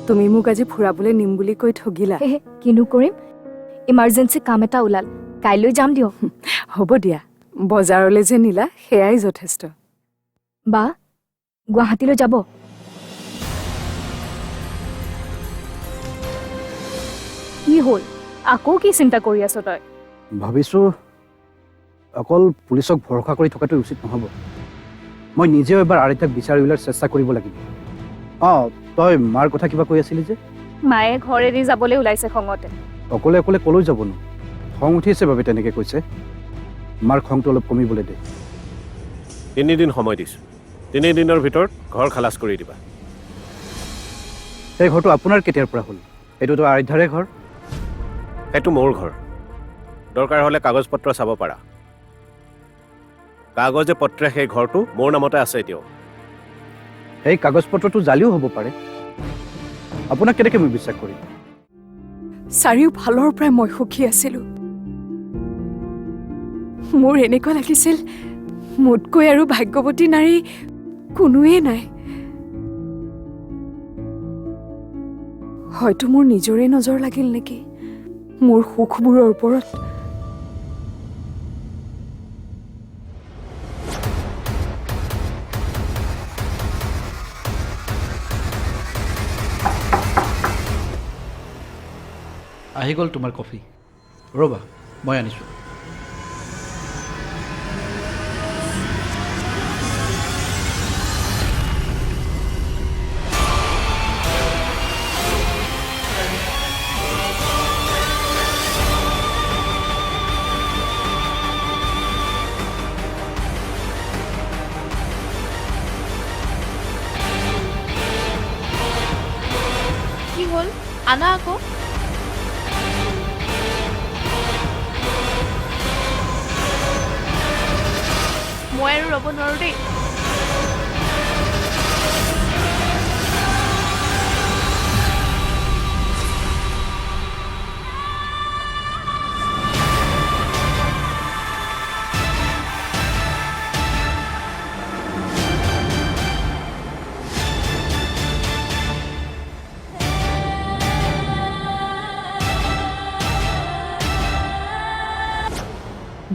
তুমি মোক আজি ফুৰাবলৈ নিম বুলি কৈ ঠগিলা। কিনো কৰিম, ইমাৰ্জেঞ্চি কাম এটা ওলাল, কাইলৈ যাম দিয়ক। হ'ব দিয়া, বজাৰলৈ যে নিলা সেয়াই যথেষ্ট। বা গুৱাহাটীলৈ যাব? কি হ'ল, আকৌ কি চিন্তা কৰি আছ তই? ভাবিছো অকল পুলিচক ভৰসা কৰি থকাটো উচিত নহ'ব। মই নিজেও এবাৰ আৰিতাক বিচাৰি উলিওৱাৰ চেষ্টা কৰিব লাগিব। তই মাৰ কথা কিবা কৈ আছিলি যে? মায়ে ঘৰ এৰি যাবলৈ ওলাইছে খঙতে। অকলে অকলে কলৈ যাবনো? খং উঠিছে বাবে তেনেকৈ কৈছে। মাৰ খংটো অলপ কমিবলৈ দে। 3 দিন সময় দিছোঁ, 3 দিনৰ ভিতৰত ঘৰ খালাচ কৰি দিবা। সেই ঘৰটো আপোনাৰ কেতিয়াৰ পৰা হ'ল? এইটোতো আৰিধাৰে ঘৰ। সেইটো মোৰ ঘৰ, দৰকাৰ হ'লে কাগজ পত্ৰ চাব পাৰা। কাগজে পত্ৰে সেই ঘৰটো মোৰ নামতে আছে এতিয়াও। সেই কাগজ পত্ৰটো জালিও হ'ব পাৰে। আপোনাক কেনেকৈ মই বিশ্বাস কৰিম? চাৰিওফালৰ পৰাই মই সুখী আছিলোঁ। মোৰ এনেকুৱা লাগিছিল মোতকৈ আৰু ভাগ্যৱতী নাৰী কোনোৱেই নাই। হয়তো মোৰ নিজৰে নজৰ লাগিল নেকি মোৰ সুখবোৰৰ ওপৰত। আহি গ'ল তোমাৰ কফি। ৰ'বা মই আনিছোঁ। কি হ'ল, আনা আকৌ। মই আৰু ৰ'ব নোৱাৰো দেই।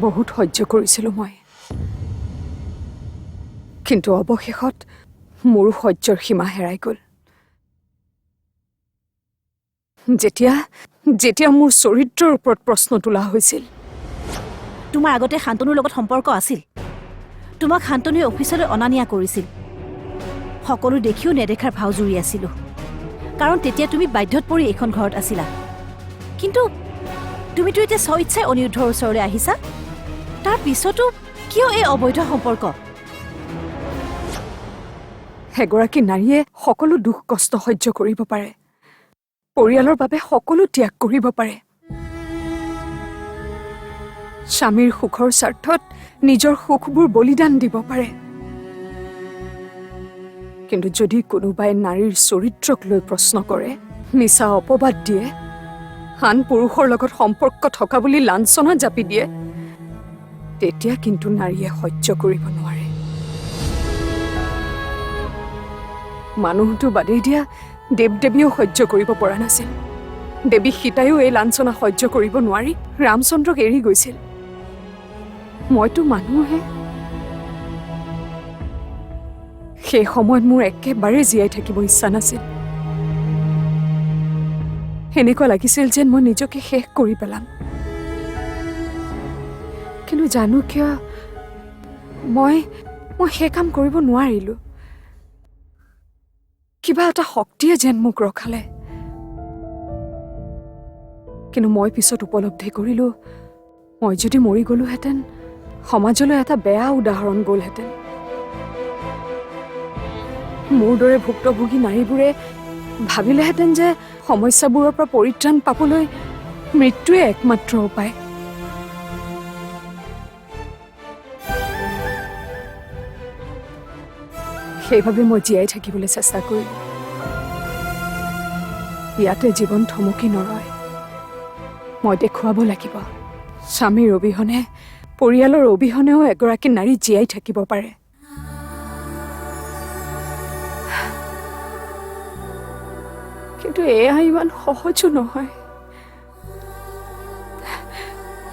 বহুত সহ্য কৰিছিলোঁ মই, কিন্তু অৱশেষত মোৰো সহ্যৰ সীমা হেৰাই গ'ল। যেতিয়া মোৰ চৰিত্ৰৰ ওপৰত প্ৰশ্ন তোলা হৈছিল। তোমাৰ আগতে শান্তনুৰ লগত সম্পৰ্ক আছিল। তোমাক শান্তনুৱে অফিচলৈ অনা নিয়া কৰিছিল। সকলো দেখিও নেদেখাৰ ভাও জুৰি আছিলোঁ, কাৰণ তেতিয়া তুমি বাধ্যত পৰি এইখন ঘৰত আছিলা। কিন্তু তুমিতো এতিয়া স্বইচ্ছাই অনিৰুদ্ধৰ ওচৰলৈ আহিছা। তাৰ পিছতো কিয় এই অবৈধ সম্পৰ্ক? এগৰাকী নাৰীয়ে সকলো দুখ কষ্ট সহ্য কৰিব পাৰে, পৰিয়ালৰ বাবে সকলো ত্যাগ কৰিব পাৰে, স্বামীৰ সুখৰ স্বাৰ্থত নিজৰ সুখবোৰ বলিদান দিব পাৰে। কিন্তু যদি কোনোবাই নাৰীৰ চৰিত্ৰক লৈ প্ৰশ্ন কৰে, মিছা অপবাদ দিয়ে, আন পুৰুষৰ লগত সম্পৰ্ক থকা বুলি লাঞ্ছনা জাপি দিয়ে, তেতিয়া কিন্তু নাৰীয়ে সহ্য কৰিব নোৱাৰে। মানুহটো বাদেই দিয়া, দেৱ দেৱীয়েও সহ্য কৰিব পৰা নাছিল। দেৱী সীতাইও এই লাঞ্ছনা সহ্য কৰিব নোৱাৰি ৰামচন্দ্ৰক এৰি গৈছিল। মইতো মানুহহে। সেই সময়ত মোৰ একেবাৰে জীয়াই থাকিব ইচ্ছা নাছিল। এনেকুৱা লাগিছিল যেন মই নিজকে শেষ কৰি পেলাম। কিন্তু জানো কিয় মই সেই কাম কৰিব নোৱাৰিলোঁ। কিবা এটা শক্তিয়ে যেন মোক ৰখালে। কিন্তু মই পিছত উপলব্ধি কৰিলোঁ, মই যদি মৰি গ'লোহেঁতেন সমাজলৈ এটা বেয়া উদাহৰণ গ'লহেঁতেন। মোৰ দৰে ভুক্তভোগী নাৰীবোৰে ভাবিলেহেঁতেন যে সমস্যাবোৰৰ পৰা পৰিত্ৰাণ পাবলৈ মৃত্যুৱে একমাত্ৰ উপায়। সেইবাবে মই জীয়াই থাকিবলৈ চেষ্টা কৰিলোঁ। ইয়াতে জীৱন থমকি নৰয়। মই দেখুৱাব লাগিব, স্বামীৰ অবিহনে, পৰিয়ালৰ অবিহনেও এগৰাকী নাৰী জীয়াই থাকিব পাৰে। কিন্তু এয়া ইমান সহজো নহয়।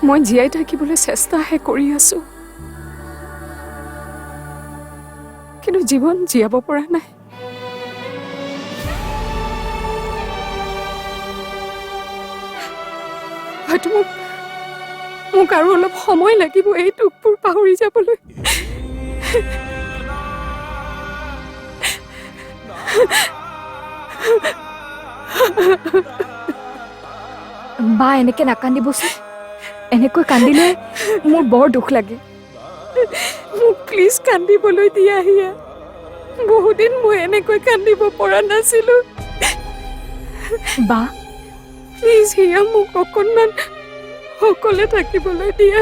মই জীয়াই থাকিবলৈ চেষ্টাহে কৰি আছো, কিন্তু জীৱন জীয়াব পৰা নাই। হয়তো মোক আৰু অলপ সময় লাগিব এই দুখবোৰ পাহৰি যাবলৈ। বা এনেকে নাকান্দিবচোন, এনেকৈ কান্দিলে মোৰ বৰ দুখ লাগে। মোক প্লিজ কান্দিবলৈ দিয়া হিয়া। বহুদিন মই এনেকৈ কান্দিব পৰা নাছিলো। বা প্লিজ হিয়া, মোক অকণমান অকলে থাকিবলৈ দিয়া।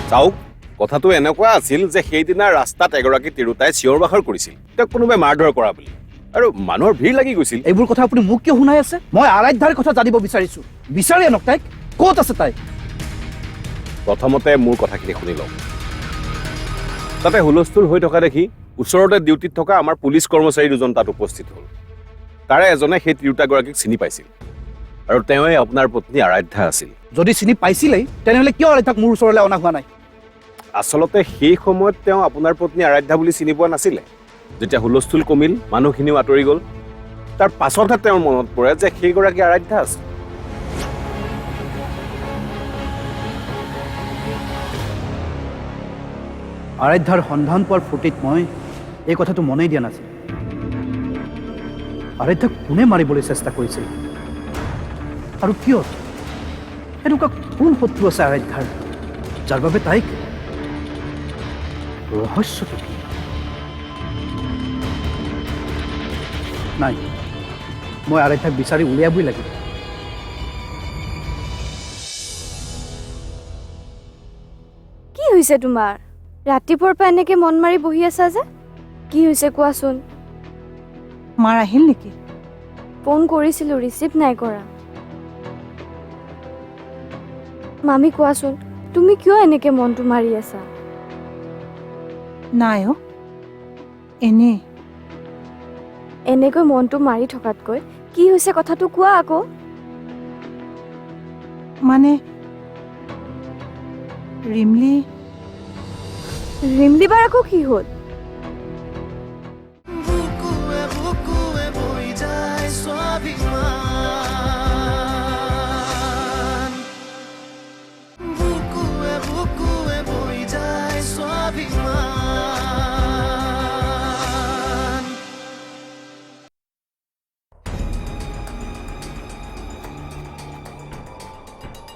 চাওক, কথাটো এনেকুৱা আছিল যে সেইদিনা ৰাস্তাত এগৰাকী তিৰোতাই চিঞৰ বাখৰ কৰিছিল তেওঁক কোনোবাই মাৰধৰ কৰা বুলি, আৰু মানুহৰ ভিৰ লাগি গৈছিল। এইবোৰ কথা আপুনি মোক কিয় শুনাই আছে? মই আৰাধ্যাৰ কথা জানিব বিচাৰিছো। বিচাৰি আনক তাইক। ক'ত আছে তাই? প্ৰথমতে মোৰ কথাখিনি শুনি লওক। তাতে হুলস্থুল হৈ থকা দেখি ওচৰতে ডিউটিত থকা আমাৰ পুলিচ কৰ্মচাৰী দুজন তাত উপস্থিত হ'ল। তাৰে এজনে সেই তিৰোতাগৰাকীক চিনি পাইছিল, আৰু তেওঁৱে আপোনাৰ পত্নী আৰাধ্যা আছিল। যদি চিনি পাইছিলেই তেনেহ'লে কিয় আৰাধ্যাক মোৰ ওচৰলৈ অনা হোৱা নাই? আচলতে সেই সময়ত তেওঁ আপোনাৰ পত্নী আৰাধ্যা বুলি চিনি পোৱা নাছিলে। যেতিয়া হুলস্থুল কমিল, মানুহখিনিও আঁতৰি গ'ল, তাৰ পাছতহে তেওঁৰ মনত পৰে যে সেইগৰাকী আৰাধ্যা আছিল। আৰাধ্যাৰ সন্ধান পোৱাৰ ফূৰ্তিত মই এই কথাটো মনেই দিয়া নাছিল। আৰাধ্যাক কোনে মাৰিবলৈ চেষ্টা কৰিছিল, আৰু কিয়? এনেকুৱা কোন শত্ৰু আছে আৰাধ্যাৰ যাৰ বাবে তাইক? ৰহস্যটো কি? নাই, মই আৰাধ্যাক বিচাৰি উলিয়াবই লাগিব। কি হৈছে তোমাৰ? ৰাতিপুৱাৰ পৰা এনেকে মন মাৰি বহি আছা যে, কি হৈছে কোৱাচোন? মাৰ আহিল নেকি? ফোন কৰিছিলোঁ, ৰিচিভ নাই কৰা। মামী কোৱাচোন, তুমি কিয় এনেকে মনটো মাৰি আছা? নাই অ', এনেই। এনেকৈ মনটো মাৰি থকাতকৈ কি হৈছে কথাটো কোৱা আকৌ। মানে ৰিমলি বাৰ আকৌ কি হ'ল?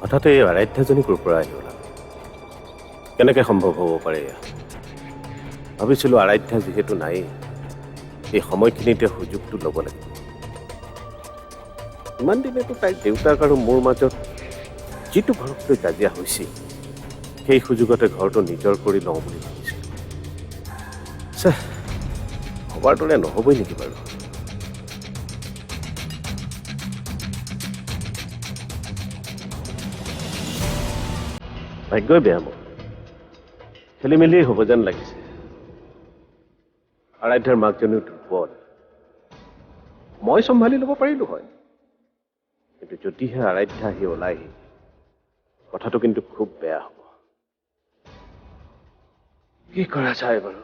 হঠাৎ এই আৰাধ্যাজনী ক'ৰ পৰা আহি ওলাল? কেনেকৈ সম্ভৱ হ'ব পাৰে এয়া? ভাবিছিলোঁ আৰাধ্যা যিহেতু নাই, এই সময়খিনিতে সুযোগটো ল'ব লাগিব। ইমান দিনেতো তাইৰ দেউতাক আৰু মোৰ মাজত যিটো ঘৰক লৈ কাজিয়া হৈছিল, সেই সুযোগতে ঘৰটো নিজৰ কৰি লওঁ বুলি ভাবিছিলোঁ। ভবাৰ দৰে নহ'বই নেকি বাৰু? ভাগ্যই বেয়া মোৰ, খেলি মেলিয়েই হ'ব যেন লাগিছে। আৰাধ্যাৰ মাকজনীও দুৰ্বল, মই চম্ভালি ল'ব পাৰিলো হয়, কিন্তু যদিহে আৰাধ্যা আহি ওলাইহি, কথাটো কিন্তু খুব বেয়া হ'ব। কি কৰা যায় বাৰু?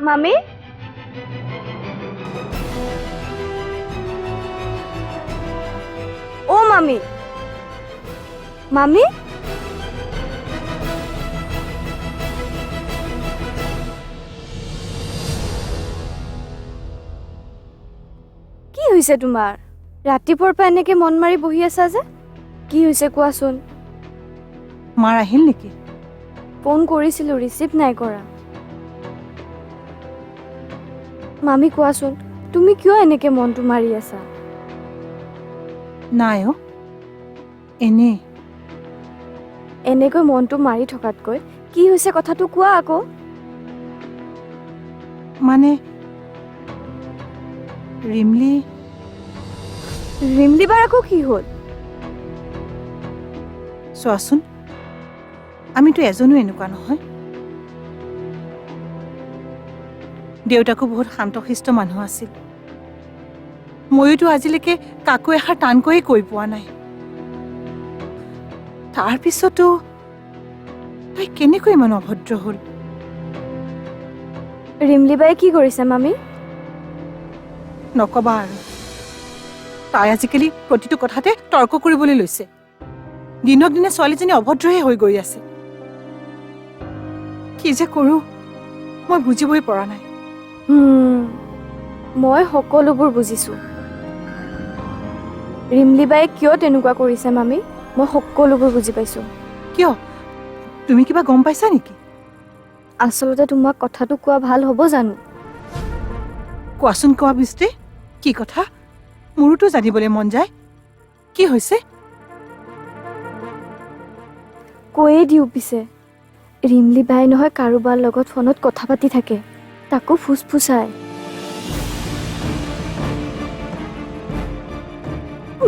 মামী, মামী মামী কি হৈছে তোমাৰ ৰাতিপুৱাৰ পৰা এনেকে মন মাৰি বহি আছা যে কি হৈছে কোৱাচোন মাৰ আহিল নেকি ফোন কৰিছিলো ৰিচিভ নাই কৰা মামী কোৱাচোন তুমি কিয় এনেকে মনটো মাৰি আছা নাই অ' এনেই এনেকৈ মনটো মাৰি থকাতকৈ কি হৈছে কথাটো কোৱা আকৌ মানে ৰিমলি বাৰ আকৌ কি হ'ল চোৱাচোন আমিতো এজনো এনেকুৱা নহয় দেউতাকো বহুত শান্তশিষ্ট মানুহ আছিল ময়োতো আজিলৈকে কাকো এষাৰ টানকৈয়ে কৈ পোৱা নাই তাৰপিছতো তাই কেনেকৈ ইমান অভদ্ৰ হ'ল ৰিমলিবাই কি কৰিছে মামী নকবা আৰু তাই আজিকালি প্ৰতিটো কথাতে তৰ্ক কৰিবলৈ লৈছে দিনক দিনে ছোৱালীজনী অভদ্ৰহে হৈ গৈ আছে কি যে কৰোঁ মই বুজিবই পৰা নাই মই সকলোবোৰ বুজিছো ৰিমলিবাই কিয় তেনেকুৱা কৰিছে মামী মই সকলোবোৰ বুজি পাইছো কিয় তুমি কিবা গম পাইছা নেকি আচলতে তোমাক কথাটো কোৱা ভাল হ'ব জানো কোৱাচোন কোৱা বৃষ্টি কি কথা মোৰোতো জানিবলৈ মন যায় কি হৈছে কৈয়ে দিওঁ পিছে ৰিমলিবাই নহয় কাৰোবাৰ লগত ফোনত কথা পাতি থাকে তাকো ফুচফুচাই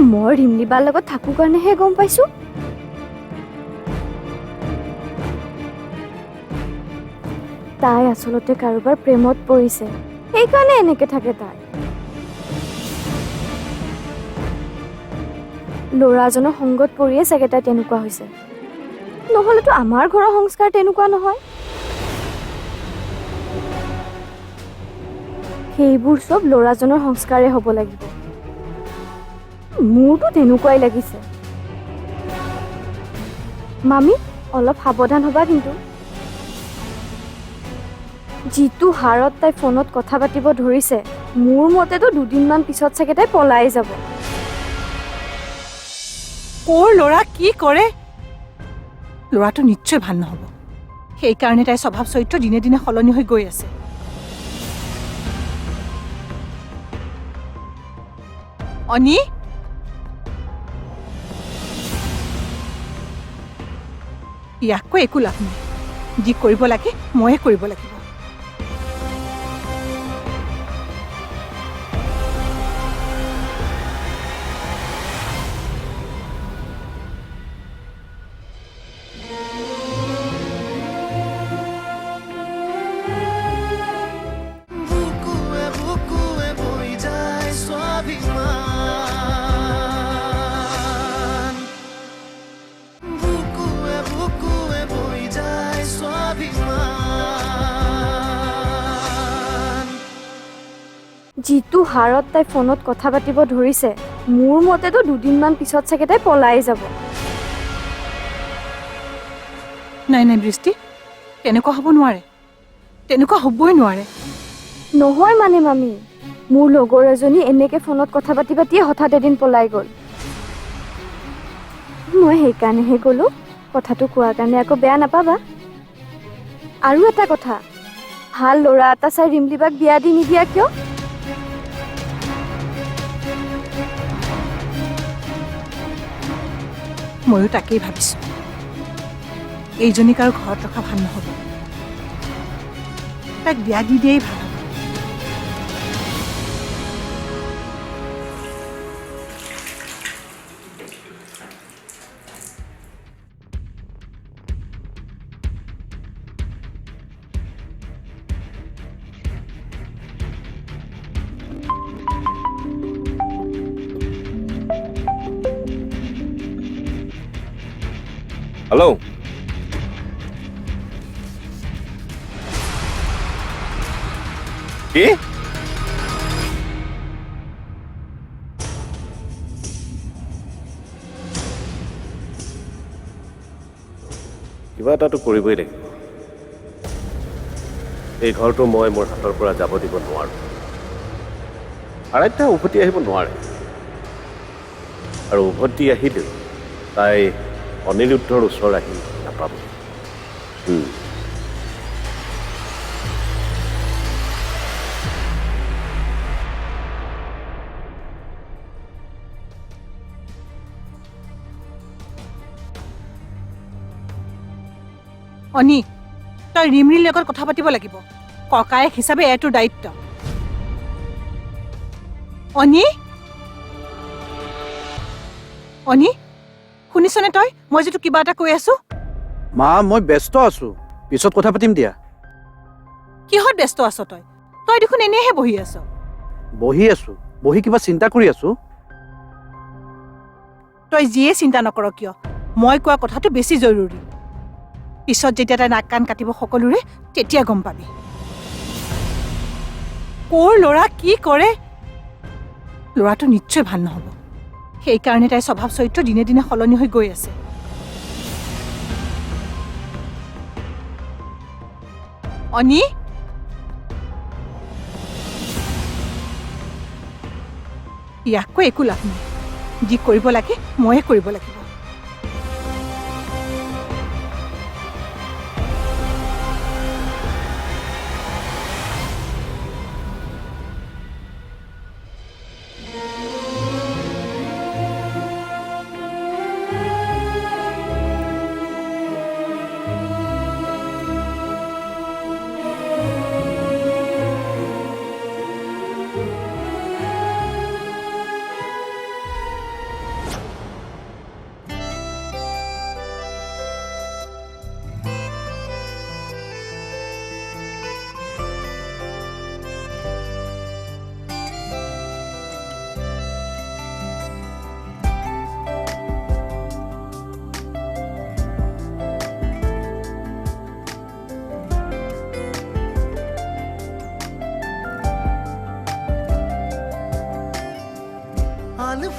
মই ৰিমলিবাৰ লগত থাকো কাৰণেহে গম পাইছো তাই আচলতে কাৰোবাৰ প্ৰেমত পৰিছে সেইকাৰণে এনেকে থাকে তাই ল'ৰাজনৰ সংগত পৰিয়ে চাগে তাই তেনেকুৱা হৈছে নহ'লেতো আমাৰ ঘৰৰ সংস্কাৰ তেনেকুৱা নহয় সেইবোৰ চব ল'ৰাজনৰ সংস্কাৰে হ'ব লাগিব মোৰতো তেনেকুৱাই লাগিছে মামী অলপ সাৱধান হ'বা কিন্তু যিটো হাৰত তাই ফোনত কথা পাতিব ধৰিছে মোৰ মতেতো দুদিনমান পিছত চাগে তাই পলাই যাব ক'ৰ ল'ৰা কি কৰে ল'ৰাটো নিশ্চয় ভাল নহ'ব সেইকাৰণে তাইৰ স্বভাৱ চৰিত্ৰ দিনে দিনে সলনি হৈ গৈ আছে অনি ইয়াকৈ একো লাভ নাই যি কৰিব লাগে ময়ে কৰিব লাগিব যিটো হাৰত তাই ফোনত কথা পাতিব ধৰিছে মোৰ মতেতো দুদিনমান পিছত চাগে তাই পলাই যাব নাই নাই বৃষ্টি তেনেকুৱা হ'ব নোৱাৰে তেনেকুৱা হ'বই নোৱাৰে নহয় মানে মামী মোৰ লগৰ এজনী এনেকে ফোনত কথা পাতি পাতিয়ে হঠাৎ এদিন পলাই গ'ল মই সেইকাৰণেহে গ'লো কথাটো কোৱাৰ কাৰণে আকৌ বেয়া নাপাবা আৰু এটা কথা ভাল ল'ৰা এটা চাই ৰিমলিবাক বিয়া দি নিদিয়া কিয় ময়ো তাকেই ভাবিছোঁ এইজনীক আৰু ঘৰত ৰখা ভাল নহ'ব তাক বিয়া দি দিয়েই ভাল হ'ব হেল্ল' কি কিবা এটাতো কৰিবই লাগিব। এই ঘৰটো মই মোৰ হাতৰ পৰা যাব দিব নোৱাৰো। আৰাধ্যা উভতি আহিব নোৱাৰে, আৰু উভতি আহিলেও তাই অনিৰুদ্ধৰ ওচৰ আহি নাপাব। অনি, তই ৰিমৰিৰ লগত কথা পাতিব লাগিব। ককায়েক হিচাপে এইটোৰ দায়িত্ব। অনি, অনি, শুনিছনে তই? মই যিটো কিবা এটা কৈ আছো। মা, মই ব্যস্ত আছো, পিছত কথা পাতিম দিয়া। কিহত ব্যস্ত আছ তই? তই দেখোন এনেহে বহি আছ। বহি কিবা চিন্তা কৰি আছো। তই যিয়ে চিন্তা নকৰ কিয়, মই কোৱা কথাটো বেছি জৰুৰী। পিছত যেতিয়া তাই নাক কাণ কাটিব সকলোৰে, তেতিয়া গম পাবি। ক'ৰ ল'ৰা কি কৰে, ল'ৰাটো নিশ্চয় ভাল নহ'ব। সেইকাৰণে তাইৰ স্বভাৱ চৰিত্ৰ দিনে দিনে সলনি হৈ গৈ আছে। অনি, ইয়াককৈ একো লাভ নাই। যি কৰিব লাগে ময়ে কৰিব লাগিব।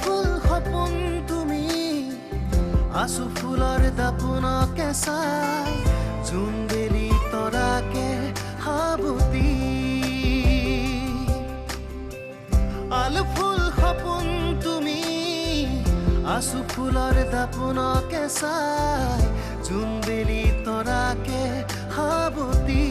ফুল সপোন তুমি আছো ফুলৰ দাপোনকে চাই জোনবেলি তৰাকে হাবতি আলু ফুল সপোন তুমি আছো ফুলৰ দাপোনকে চাই জোনবেলি তৰাকে হাবতি